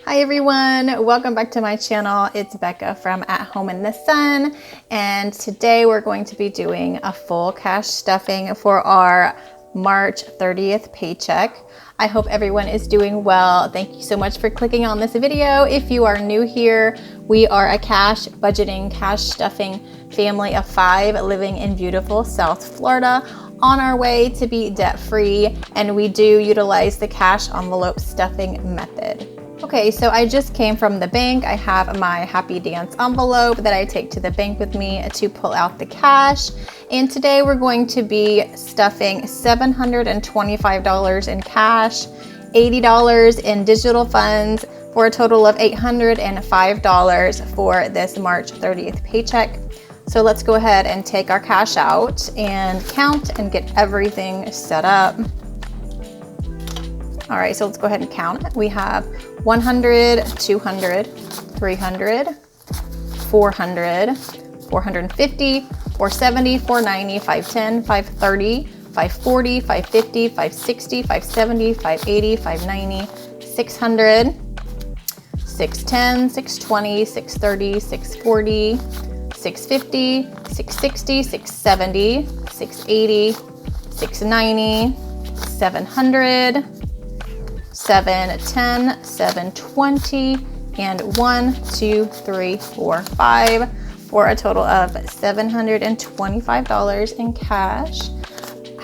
Hi everyone, welcome back to my channel. It's Becca from At Home in the Sun, and today we're going to be doing a full cash stuffing for our March 30th paycheck. I hope everyone is doing well. Thank you so much for clicking on this video. If you are new here, we are a cash budgeting, cash stuffing family of 5 living in beautiful South Florida, on our way to be debt-free, and we do utilize the cash envelope stuffing method. Okay, so I just came from the bank. I have my Happy Dance envelope that I take to the bank with me to pull out the cash. And today we're going to be stuffing $725 in cash, $80 in digital funds, for a total of $805 for this March 30th paycheck. So let's go ahead and take our cash out and count and get everything set up. All right, so let's go ahead and count. We have 100, 200, 300, 400, 450, 470, 490, 510, 530, 540, 550, 560, 570, 580, 590, 600, 610, 620, 630, 640, 650, 660, 670, 680, 690, 700, 710, 720, and 1, 2, 3, 4, 5 for a total of $725 in cash.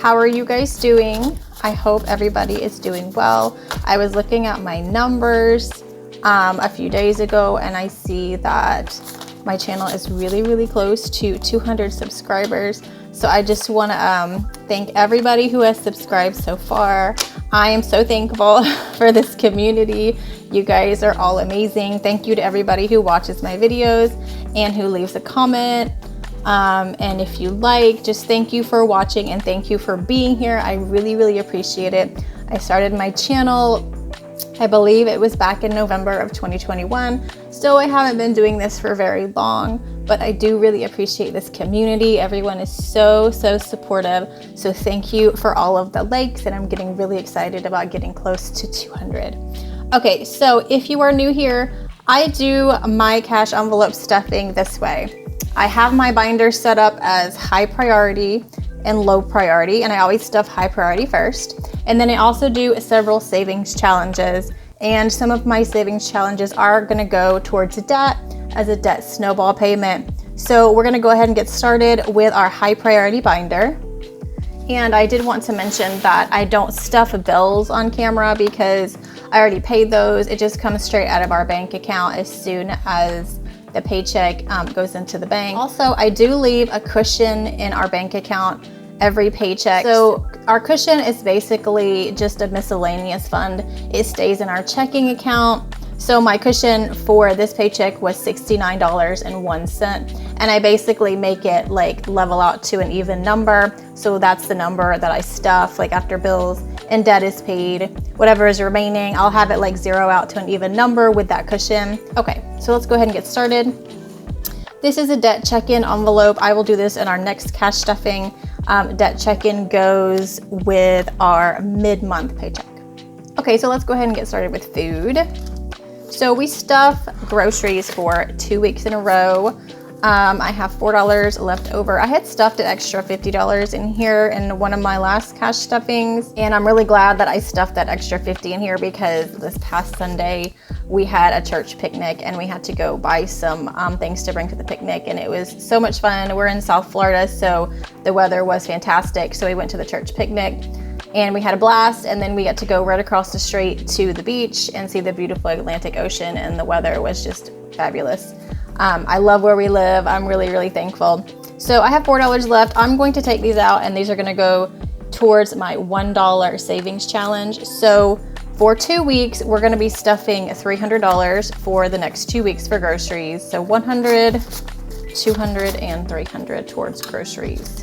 How are you guys doing? I hope everybody is doing well. I was looking at my numbers a few days ago, and I see that my channel is really close to 200 subscribers. So I just want to thank everybody who has subscribed so far. I am so thankful for this community. You guys are all amazing. Thank you to everybody who watches my videos and who leaves a comment. And if you like, just thank you for watching and thank you for being here. I really appreciate it. I started my channel, I believe it was back in November of 2021. Still, I haven't been doing this for very long, but I do really appreciate this community. Everyone is so supportive. So thank you for all of the likes, and I'm getting really excited about getting close to 200. Okay, so if you are new here, I do my cash envelope stuffing this way. I have my binder set up as high priority and low priority, and I always stuff high priority first. And then I also do several savings challenges, and some of my savings challenges are gonna go towards debt as a debt snowball payment. So we're gonna go ahead and get started with our high priority binder. And I did want to mention that I don't stuff bills on camera because I already paid those. It just comes straight out of our bank account as soon as the paycheck goes into the bank. Also, I do leave a cushion in our bank account every paycheck. So our cushion is basically just a miscellaneous fund. It stays in our checking account. So my cushion for this paycheck was $69.01. And I basically make it like level out to an even number. So that's the number that I stuff, like after bills and debt is paid, whatever is remaining, I'll have it like zero out to an even number with that cushion. Okay, so let's go ahead and get started. This is a debt check-in envelope. I will do this in our next cash stuffing. Debt check-in goes with our mid-month paycheck. Okay, so let's go ahead and get started with food. So we stuff groceries for 2 weeks in a row. I have $4 left over. I had stuffed an extra $50 in here in one of my last cash stuffings, and I'm really glad that I stuffed that extra $50 in here because this past Sunday we had a church picnic and we had to go buy some things to bring to the picnic, and it was so much fun. We're in South Florida, so the weather was fantastic. So we went to the church picnic and we had a blast, and then we got to go right across the street to the beach and see the beautiful Atlantic Ocean, and the weather was just fabulous. I love where we live. I'm really thankful. So I have $4 left. I'm going to take these out, and these are gonna go towards my $1 savings challenge. So for 2 weeks, we're gonna be stuffing $300 for the next 2 weeks for groceries. So 100, 200, and 300 towards groceries.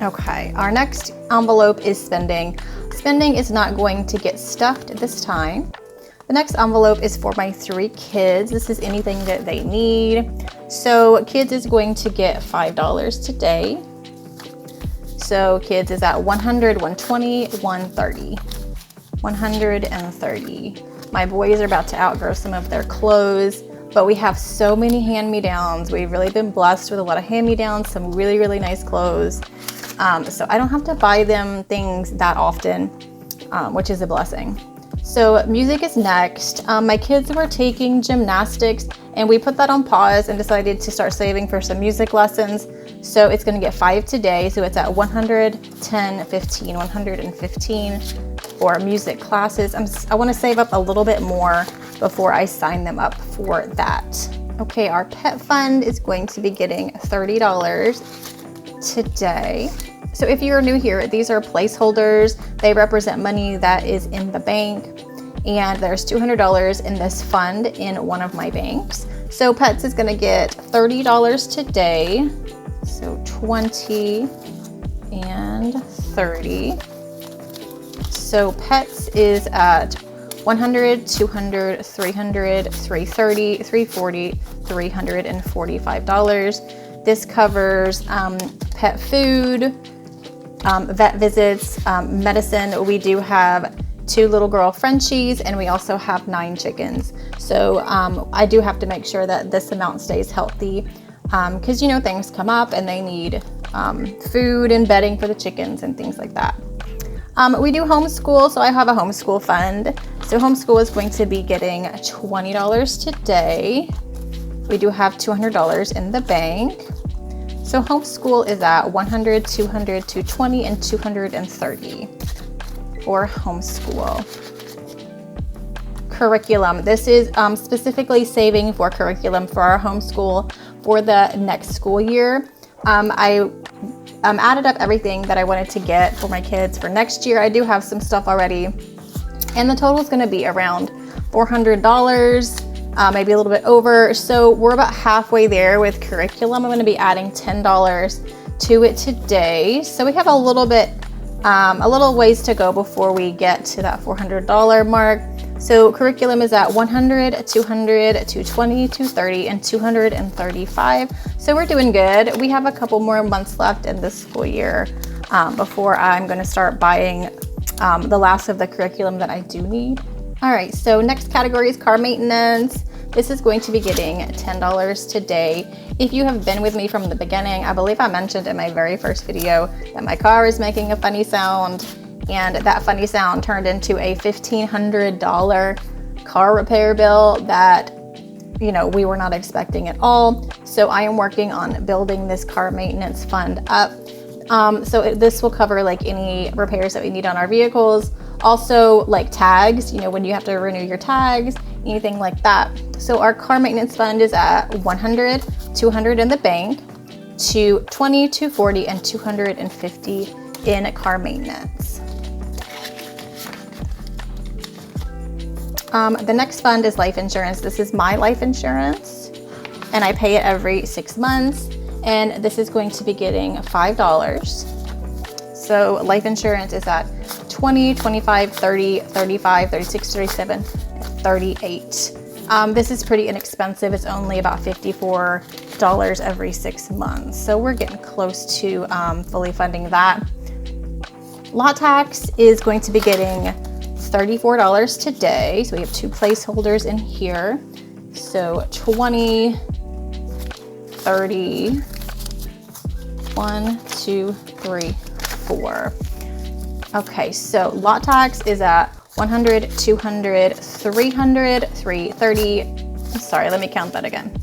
Okay, our next envelope is spending. Spending is not going to get stuffed this time. The next envelope is for my 3 kids. This is anything that they need. So kids is going to get $5 today. So kids is at 100, 120, 130. 130. My boys are about to outgrow some of their clothes, but we have so many hand-me-downs. We've really been blessed with a lot of hand-me-downs, some really, really nice clothes. So I don't have to buy them things that often, which is a blessing. So music is next. My kids were taking gymnastics and we put that on pause and decided to start saving for some music lessons. So it's gonna get 5 today. So it's at 110, 15, 115 for music classes. I wanna save up a little bit more before I sign them up for that. Okay, our pet fund is going to be getting $30 today. So if you're new here, these are placeholders. They represent money that is in the bank, and there's $200 in this fund in one of my banks. So Pets is gonna get $30 today. So 20 and 30. So Pets is at 100, 200, 300, 330, 340, $345. This covers pet food, vet visits, medicine. We do have 2 little girl Frenchies, and we also have 9 chickens. So I do have to make sure that this amount stays healthy because, you know, things come up and they need food and bedding for the chickens and things like that. We do homeschool, so I have a homeschool fund. So homeschool is going to be getting $20 today. We do have $200 in the bank. So homeschool is at 100, 200, 220, and 230 for homeschool. Curriculum. This is specifically saving for curriculum for our homeschool for the next school year. I added up everything that I wanted to get for my kids for next year. I do have some stuff already, and the total is going to be around $400, maybe a little bit over. So we're about halfway there with curriculum. I'm going to be adding $10 to it today. So we have a little ways to go before we get to that $400 mark. So curriculum is at 100, 200, 220, 230, and 235. So we're doing good. We have a couple more months left in this school year before I'm going to start buying the last of the curriculum that I do need. All right, so next category is car maintenance. This is going to be getting $10 today. If you have been with me from the beginning, I believe I mentioned in my very first video that my car is making a funny sound, and that funny sound turned into a $1,500 car repair bill that, you know, we were not expecting at all. So I am working on building this car maintenance fund up. So this will cover like any repairs that we need on our vehicles. Also like tags, you know, when you have to renew your tags, anything like that. So our car maintenance fund is at 100, 200 in the bank, 220, 240, and 250 in car maintenance. The next fund is life insurance. This is my life insurance, and I pay it every 6 months, and this is going to be getting $5. So life insurance is at 20, 25, 30, 35, 36, 37, 38. This is pretty inexpensive. It's only about $54 every 6 months. So we're getting close to fully funding that. Lot tax is going to be getting $34 today. So we have 2 placeholders in here. So 20, 30, 1, 2, 3, 4. Okay, so lot tax is at 100, 200, 300, 330. Sorry, let me count that again.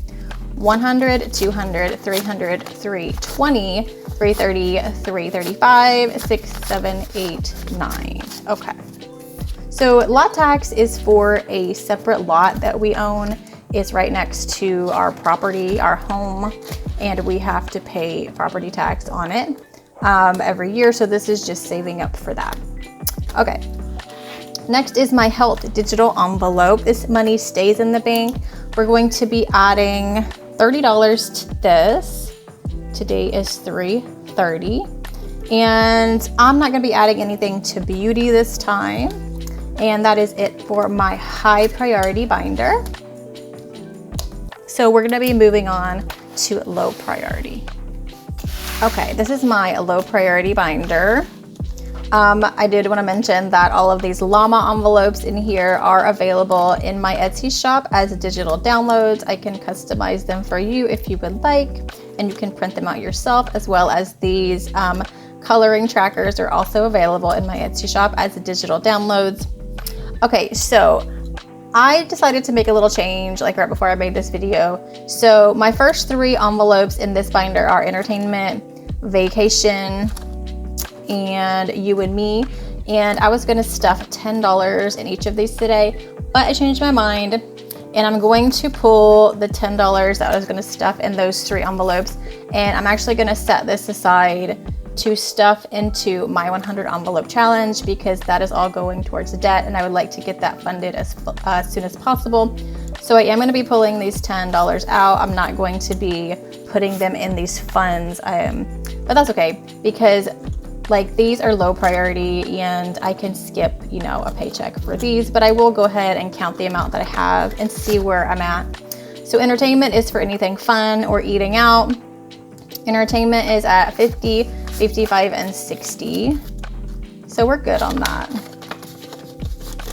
100, 200, 300, 320, 330, 335, 6, 7, 8, 9. Okay. So lot tax is for a separate lot that we own. It's right next to our property, our home, and we have to pay property tax on it every year. So this is just saving up for that. Okay. Next is my health digital envelope. This money stays in the bank. We're going to be adding $30 to this. Today is $330. And I'm not going to be adding anything to beauty this time. And that is it for my high priority binder. So we're going to be moving on to low priority. Okay, this is my low priority binder. I did want to mention that all of these llama envelopes in here are available in my Etsy shop as digital downloads. I can customize them for you if you would like, and you can print them out yourself, as well as these coloring trackers are also available in my Etsy shop as digital downloads. Okay, so I decided to make a little change like right before I made this video. So my first 3 envelopes in this binder are entertainment, vacation, and you and me. And I was gonna stuff $10 in each of these today, but I changed my mind and I'm going to pull the $10 that I was gonna stuff in those 3 envelopes. And I'm actually gonna set this aside to stuff into my 100 envelope challenge, because that is all going towards the debt and I would like to get that funded as soon as possible. So I am going to be pulling these $10 out. I'm not going to be putting them in these funds, but that's okay, because like these are low priority and I can skip, you know, a paycheck for these, but I will go ahead and count the amount that I have and see where I'm at. So entertainment is for anything fun or eating out. Entertainment is at 50, 55, and 60. So we're good on that.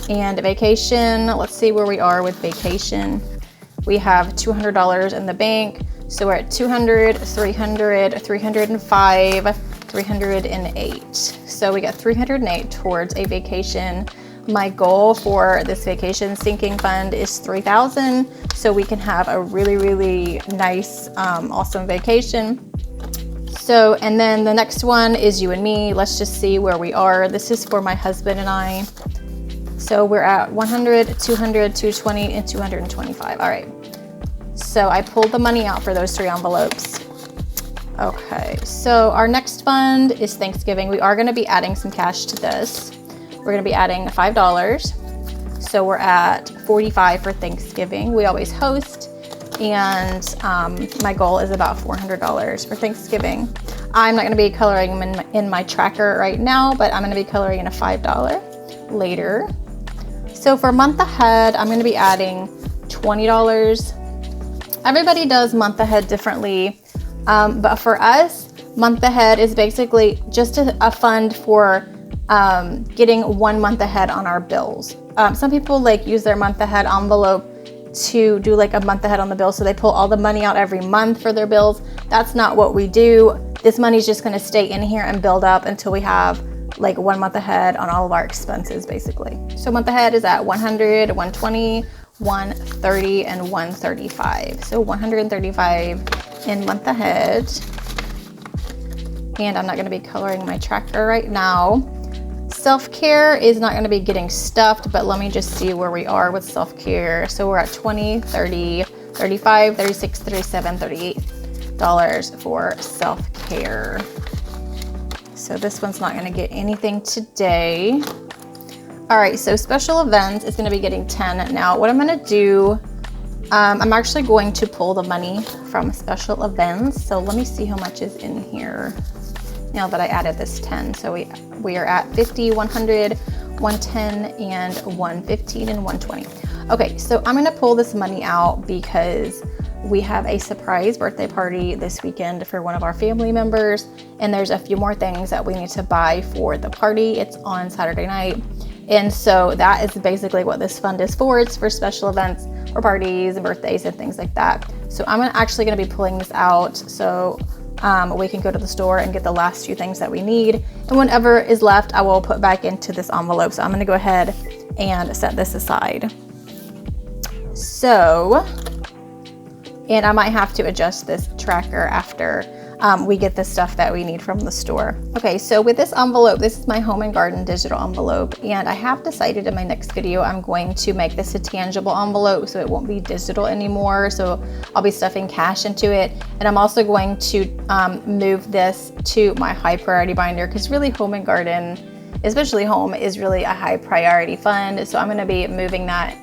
And vacation, let's see where we are with vacation. We have $200 in the bank. So we're at 200, 300, 305, 308. So we got 308 towards a vacation. My goal for this vacation sinking fund is 3,000. So we can have a really, really nice, awesome vacation. So, and then the next one is you and me. Let's just see where we are. This is for my husband and I. So we're at 100, 200, 220, and 225. All right. So I pulled the money out for those 3 envelopes. Okay, so our next fund is Thanksgiving. We are going to be adding some cash to this. We're going to be adding $5. So we're at 45 for Thanksgiving. We always host, and my goal is about $400 for Thanksgiving. I'm not going to be coloring them in my tracker right now, but I'm going to be coloring in a $5 later. So for month ahead, I'm going to be adding $20. Everybody does month ahead differently. But for us, month ahead is basically just a fund for getting 1 month ahead on our bills. Some people like use their month ahead envelope to do like a month ahead on the bill, so they pull all the money out every month for their bills. That's not what we do. This money is just going to stay in here and build up until we have like 1 month ahead on all of our expenses, basically. So month ahead is at 100, 120, 130, and 135. So 135 in month ahead. And I'm not going to be coloring my tracker right now. Self-care is not going to be getting stuffed, but let me just see where we are with self-care. So we're at 20, 30, 35, 36, 37, $38 for self-care. So this one's not going to get anything today. All right, so special events is going to be getting 10. Now what I'm going to do, I'm actually going to pull the money from special events. So let me see how much is in here now that I added this 10. So we are at 50, 100, 110, and 115, and 120. Okay, so I'm gonna pull this money out because we have a surprise birthday party this weekend for one of our family members, and there's a few more things that we need to buy for the party. It's on Saturday night. And so that is basically what this fund is for. It's for special events or parties and birthdays and things like that. So I'm actually gonna be pulling this out so we can go to the store and get the last few things that we need. And whatever is left, I will put back into this envelope. So I'm gonna go ahead and set this aside. So, and I might have to adjust this tracker after we get the stuff that we need from the store. Okay, so with this envelope, this is my Home and Garden digital envelope, and I have decided in my next video I'm going to make this a tangible envelope so it won't be digital anymore. So I'll be stuffing cash into it, and I'm also going to move this to my high priority binder, because really Home and Garden, especially home, is really a high priority fund. So I'm going to be moving that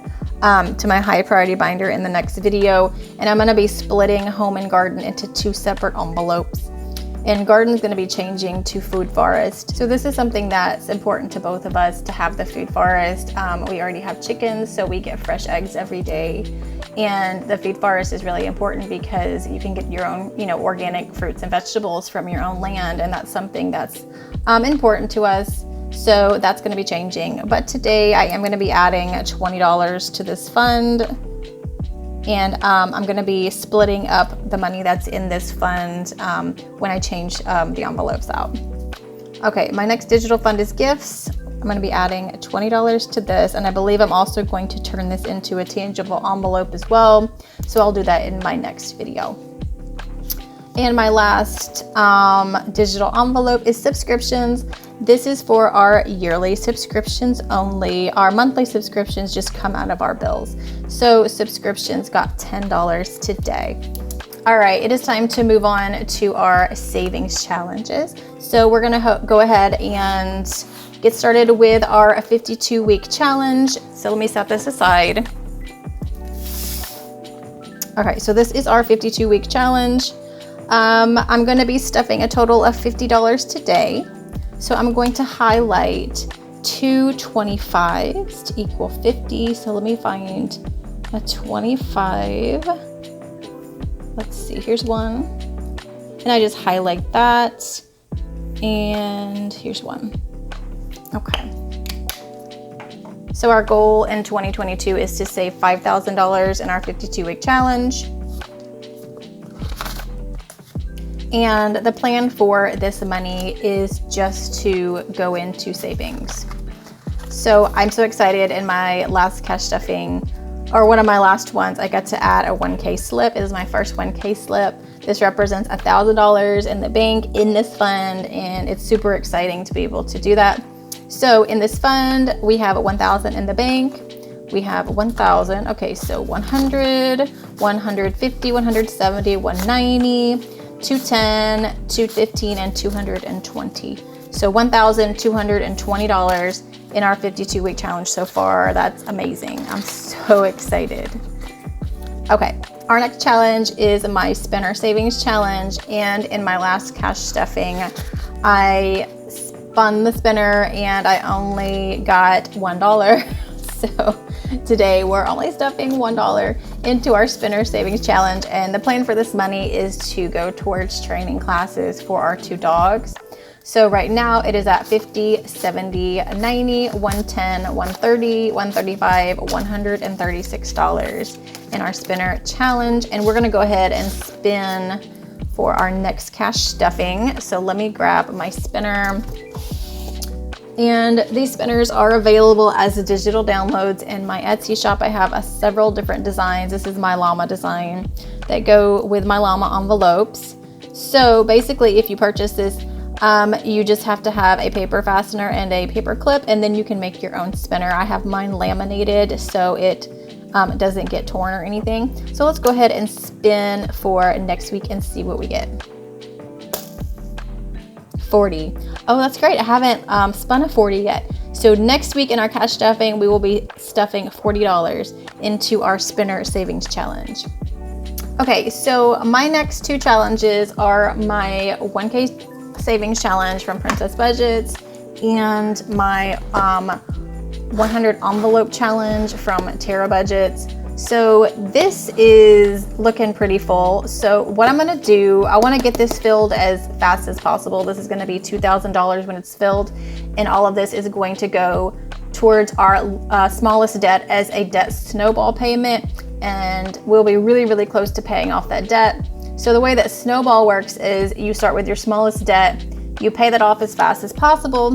to my high priority binder in the next video, and I'm going to be splitting Home and Garden into 2 separate envelopes. and garden's going to be changing to food forest. So this is something that's important to both of us, to have the food forest. We already have chickens, so we get fresh eggs every day. And the food forest is really important because you can get your own, organic fruits and vegetables from your own land. And that's something that's important to us. So that's going to be changing. But today I am going to be adding $20 to this fund. And I'm going to be splitting up the money that's in this fund when I change the envelopes out. Okay, my next digital fund is gifts. I'm going to be adding $20 to this, and I believe I'm also going to turn this into a tangible envelope as well. So I'll do that in my next video. And my last digital envelope is subscriptions. This is for our yearly subscriptions only. Our monthly subscriptions just come out of our bills. So subscriptions got $10 today. All right, it is time to move on to our savings challenges. So we're gonna go ahead and get started with our 52-week challenge. So let me set this aside. Okay, so this is our 52-week challenge. I'm going to be stuffing a total of $50 today. So I'm going to highlight two 25s to equal 50. So let me find a 25. Let's see, here's one. And I just highlight that. And here's one. Okay. So our goal in 2022 is to save $5,000 in our 52-week challenge. And the plan for this money is just to go into savings. So I'm so excited. In my last cash stuffing, or one of my last ones, I got to add a 1K slip. It is my first 1K slip. This represents $1,000 in the bank in this fund, and it's super exciting to be able to do that. So in this fund, we have 1,000 in the bank. We have 1,000. Okay, so 100, 150, 170, 190. 210, 215, and 220. So $1,220 in our 52-week challenge so far. That's amazing. I'm so excited. Okay, our next challenge is my spinner savings challenge. And in my last cash stuffing, I spun the spinner and I only got $1. So today we're only stuffing $1 into our spinner savings challenge, and the plan for this money is to go towards training classes for our 2 dogs. So right now it is at 50, 70, 90, 110, 130, 135, $136 in our spinner challenge. And we're gonna go ahead and spin for our next cash stuffing. So let me grab my spinner. And these spinners are available as digital downloads in my Etsy shop. I have several different designs. This is my llama design that go with my llama envelopes. So basically, if you purchase this, you just have to have a paper fastener and a paper clip, and then you can make your own spinner. I have mine laminated so it doesn't get torn or anything. So let's go ahead and spin for next week and see what we get. 40. Oh, that's great. I haven't spun a 40 yet. So next week in our cash stuffing, we will be stuffing $40 into our spinner savings challenge. Okay, so my next 2 challenges are my 1K savings challenge from Princess Budgets and my 100 envelope challenge from Tara Budgets. So this is looking pretty full. So what I'm gonna do, I wanna get this filled as fast as possible. This is gonna be $2,000 when it's filled. And all of this is going to go towards our smallest debt as a debt snowball payment. And we'll be really, really close to paying off that debt. So the way that snowball works is you start with your smallest debt, you pay that off as fast as possible,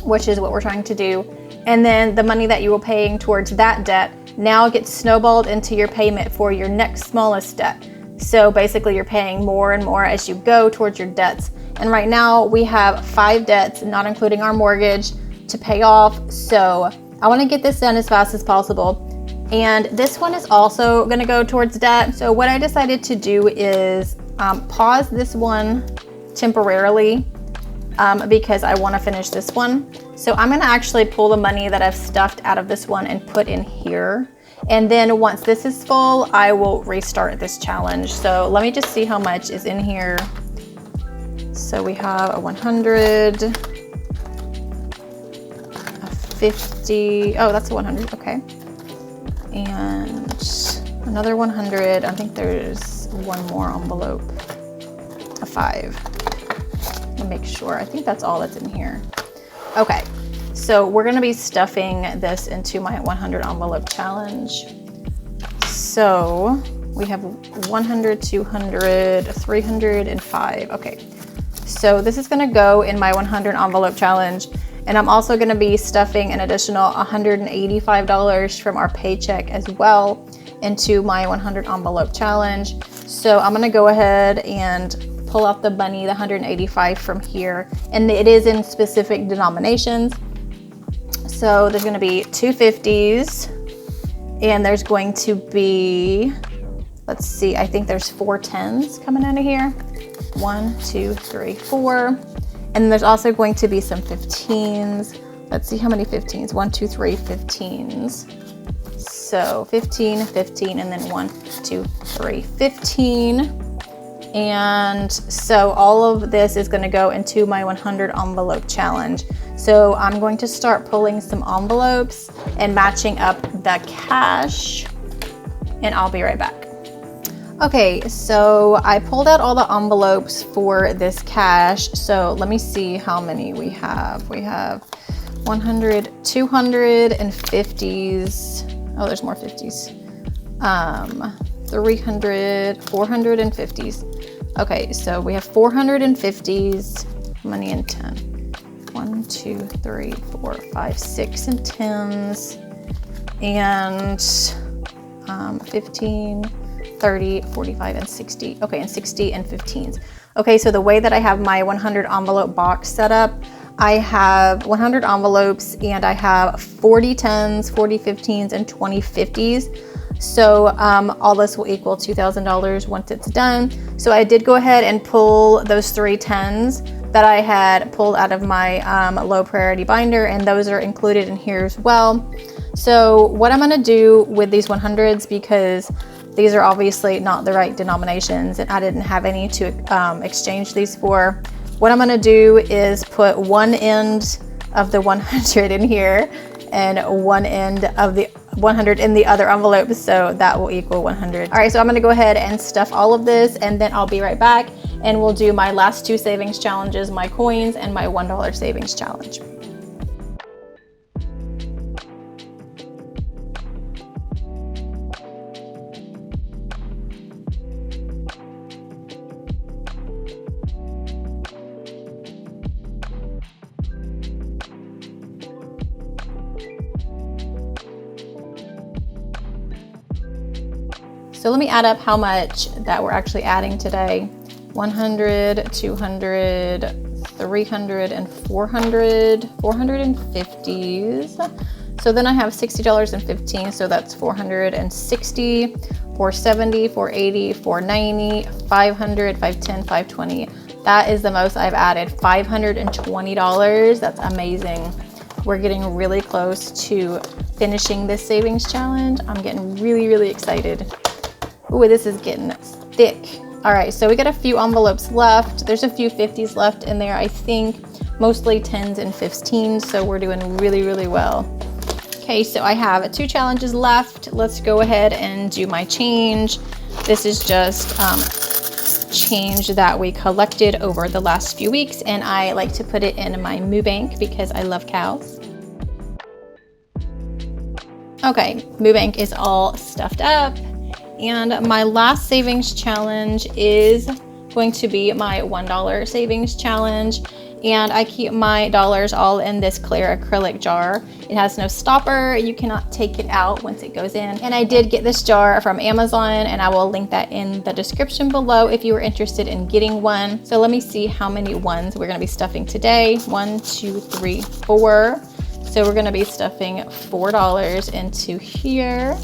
which is what we're trying to do. And then the money that you were paying towards that debt now gets snowballed into your payment for your next smallest debt. So basically you're paying more and more as you go towards your debts. And right now we have 5 debts, not including our mortgage, to pay off. So I want to get this done as fast as possible. And this one is also going to go towards debt. So what I decided to do is pause this one temporarily because I want to finish this one. So I'm going to actually pull the money that I've stuffed out of this one and put in here. And then once this is full, I will restart this challenge. So let me just see how much is in here. So we have a 100, a 50. Oh, that's a 100. Okay. And another 100. I think there's one more envelope. A 5. Let me make sure. I think that's all that's in here. Okay. So we're going to be stuffing this into my 100 envelope challenge. So we have 100, 200, 300, and 5. Okay. So this is going to go in my 100 envelope challenge. And I'm also going to be stuffing an additional $185 from our paycheck as well into my 100 envelope challenge. So I'm going to go ahead and pull out the bunny, the 185 from here. And it is in specific denominations. So there's going to be 2 50s, and there's going to be, let's see, I think there's 4 10s coming out of here. 1, 2, 3, 4. And there's also going to be some 15s. Let's see how many 15s. 1, 2, 3, 15s. So 15, 15, and then 1, 2, 3, 15. And so all of this is going to go into my 100 envelope challenge. So I'm going to start pulling some envelopes and matching up the cash, and I'll be right back. Okay, so I pulled out all the envelopes for this cash. So let me see how many we have. We have 100, 200, and 50s. Oh, there's more 50s. 300, 450s. Okay, so we have 450s, money in 10. 1, 2, 3, 4, 5, 6, and 10s. And 15, 30, 45, and 60. Okay, and 60 and 15s. Okay, so the way that I have my 100 envelope box set up, I have 100 envelopes and I have 40 10s, 40 15s, and 20 50s. So all this will equal $2,000 once it's done. So I did go ahead and pull those 3 10s that I had pulled out of my low priority binder, and those are included in here as well. So what I'm gonna do with these 100s, because these are obviously not the right denominations and I didn't have any to exchange these for, what I'm gonna do is put one end of the 100 in here and one end of the 100 in the other envelope, so that will equal 100. All right, so I'm gonna go ahead and stuff all of this, and then I'll be right back and we'll do my last 2 savings challenges, my coins and my $1 savings challenge. So let me add up how much that we're actually adding today. 100, 200, 300, and 400, 450s. So then I have $60.15, so that's 460, 470, 480, 490, 500, 510, 520. That is the most I've added, $520. That's amazing. We're getting really close to finishing this savings challenge. I'm getting really, really excited. Ooh, this is getting thick. All right, so we got a few envelopes left. There's a few 50s left in there, I think, mostly 10s and 15s, so we're doing really, really well. Okay, so I have 2 challenges left. Let's go ahead and do my change. This is just change that we collected over the last few weeks, and I like to put it in my Moo Bank because I love cows. Okay, Moo Bank is all stuffed up. And my last savings challenge is going to be my $1 savings challenge. And I keep my dollars all in this clear acrylic jar. It has no stopper. You cannot take it out once it goes in. And I did get this jar from Amazon, and I will link that in the description below if you are interested in getting one. So let me see how many ones we're gonna be stuffing today. 1, 2, 3, 4. So we're gonna be stuffing $4 into here.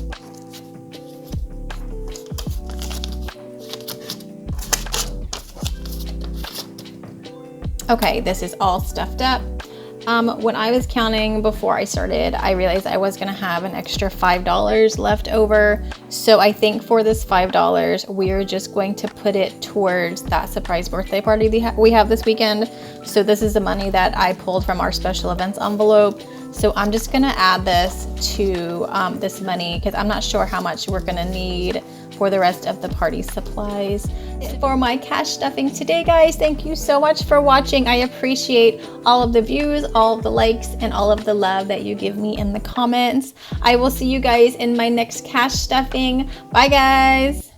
Okay, this is all stuffed up. When I was counting before I started, I realized I was gonna have an extra $5 left over So I think for this $5, we're just going to put it towards that surprise birthday party we have this weekend. So this is the money that I pulled from our special events envelope. So I'm just gonna add this to this money because I'm not sure how much we're gonna need for the rest of the party supplies. For my cash stuffing today, guys, thank you so much for watching. I appreciate all of the views, all of the likes, and all of the love that you give me in the comments. I will see you guys in my next cash stuffing. Bye, guys.